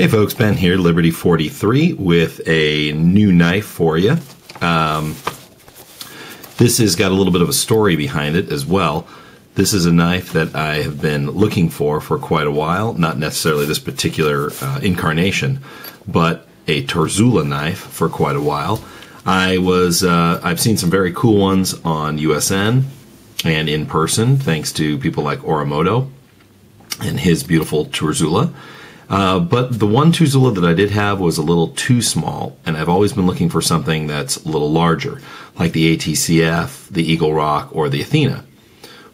Hey folks, Ben here, Liberty 43, with a new knife for you. This has got a little bit of a story behind it as well. This is a knife that I have been looking for quite a while, not necessarily this particular incarnation, but a Terzuola knife for quite a while. I've seen some very cool ones on USN and in person, thanks to people like Oramoto and his beautiful Terzuola. But the one Terzuola that I did have was a little too small, and I've always been looking for something that's a little larger, like the ATCF, the Eagle Rock, or the Athena.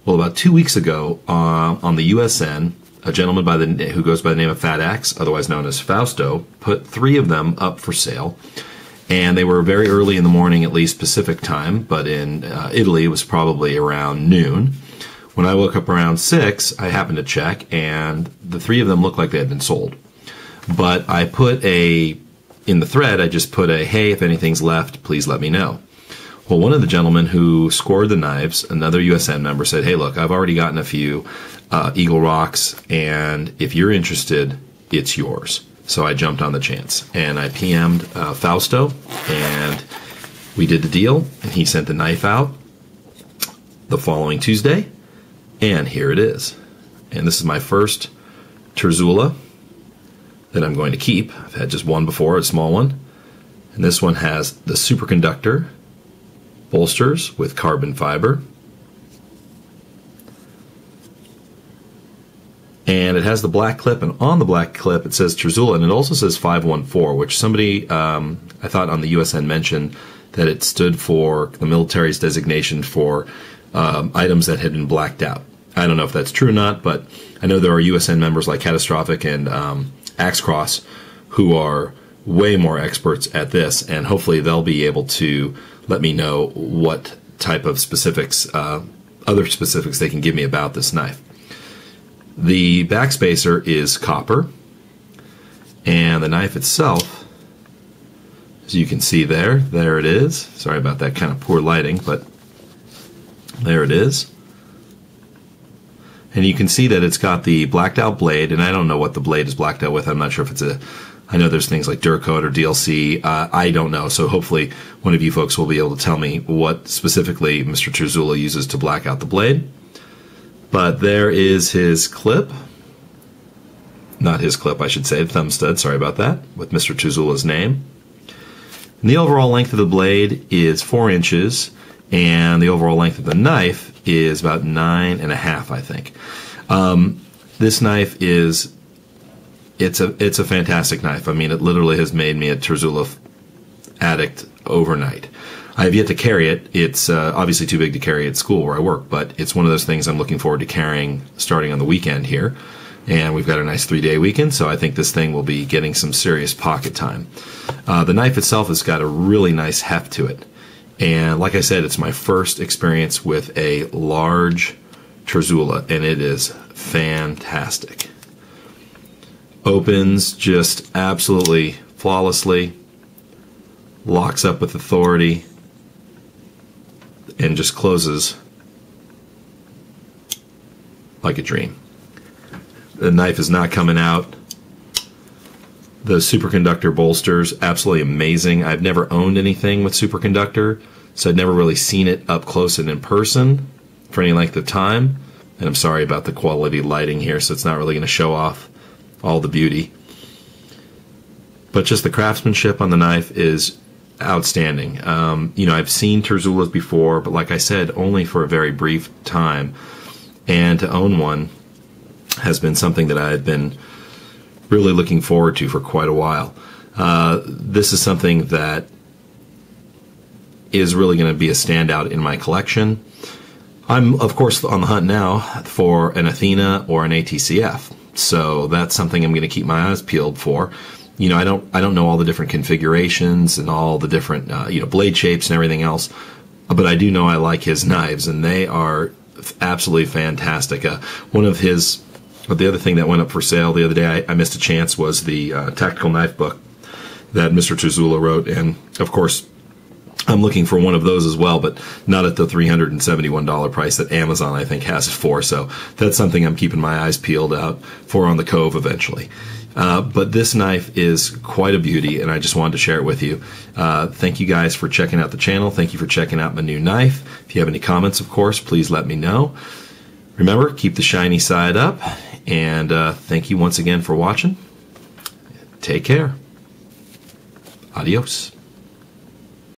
Well, about 2 weeks ago, on the USN, a gentleman who goes by the name of Fat Axe, otherwise known as Fausto, put 3 of them up for sale, and they were very early in the morning, at least Pacific time, but in Italy it was probably around noon. When I woke up around 6, I happened to check, and the 3 of them looked like they had been sold. But I put in the thread, I just put hey, if anything's left, please let me know. Well, one of the gentlemen who scored the knives, another USN member, said, hey, look, I've already gotten a few Eagle Rocks, and if you're interested, it's yours. So I jumped on the chance, and I PM'd Fausto, and we did the deal, and he sent the knife out the following Tuesday. And here it is. And this is my first Terzuola that I'm going to keep. I've had just one before, a small one. And this one has the Superconductor bolsters with carbon fiber. And it has the black clip, and on the black clip it says Terzuola, and it also says 514, which somebody, I thought on the USN mentioned that it stood for the military's designation for items that had been blacked out. I don't know if that's true or not, but I know there are USN members like Catastrophic and Axe Cross who are way more experts at this, and hopefully they'll be able to let me know what type of specifics, other specifics they can give me about this knife. The backspacer is copper, and the knife itself, as you can see there it is. Sorry about that kind of poor lighting, but there it is. And you can see that it's got the blacked out blade, and I don't know what the blade is blacked out with. I'm not sure if it's I know there's things like Durcoat or DLC. I don't know, so hopefully one of you folks will be able to tell me what specifically Mr. Terzuola uses to black out the blade. But there is his clip. Not his clip, I should say, thumb stud, sorry about that, with Mr. Terzuola's name. And the overall length of the blade is 4 inches, and the overall length of the knife is about 9.5, I think. This knife it's a fantastic knife. I mean, it literally has made me a Terzuola addict overnight. I have yet to carry it. It's obviously too big to carry at school where I work, but it's one of those things I'm looking forward to carrying starting on the weekend here. And we've got a nice 3-day weekend, so I think this thing will be getting some serious pocket time. The knife itself has got a really nice heft to it. And like I said, it's my first experience with a large Terzuola, and it is fantastic. Opens just absolutely flawlessly, locks up with authority, and just closes like a dream. The knife is not coming out. The Superconductor bolsters, absolutely amazing. I've never owned anything with Superconductor, so I'd never really seen it up close and in person for any length of time. And I'm sorry about the quality lighting here, so it's not really going to show off all the beauty. But just the craftsmanship on the knife is outstanding. I've seen Terzuolas before, but like I said, only for a very brief time. And to own one has been something that I've been really looking forward to for quite a while. This is something that is really going to be a standout in my collection. I'm, of course, on the hunt now for an Athena or an ATCF, so that's something I'm going to keep my eyes peeled for. I don't know all the different configurations and all the different blade shapes and everything else, but I do know I like his knives, and they are absolutely fantastic. The other thing that went up for sale the other day, I missed a chance, was the tactical knife book that Mr. Terzuola wrote. And, of course, I'm looking for one of those as well, but not at the $371 price that Amazon, I think, has it for. So that's something I'm keeping my eyes peeled out for on the Cove eventually. But this knife is quite a beauty, and I just wanted to share it with you. Thank you guys for checking out the channel. Thank you for checking out my new knife. If you have any comments, of course, please let me know. Remember, keep the shiny side up, and thank you once again for watching. Take care. Adios.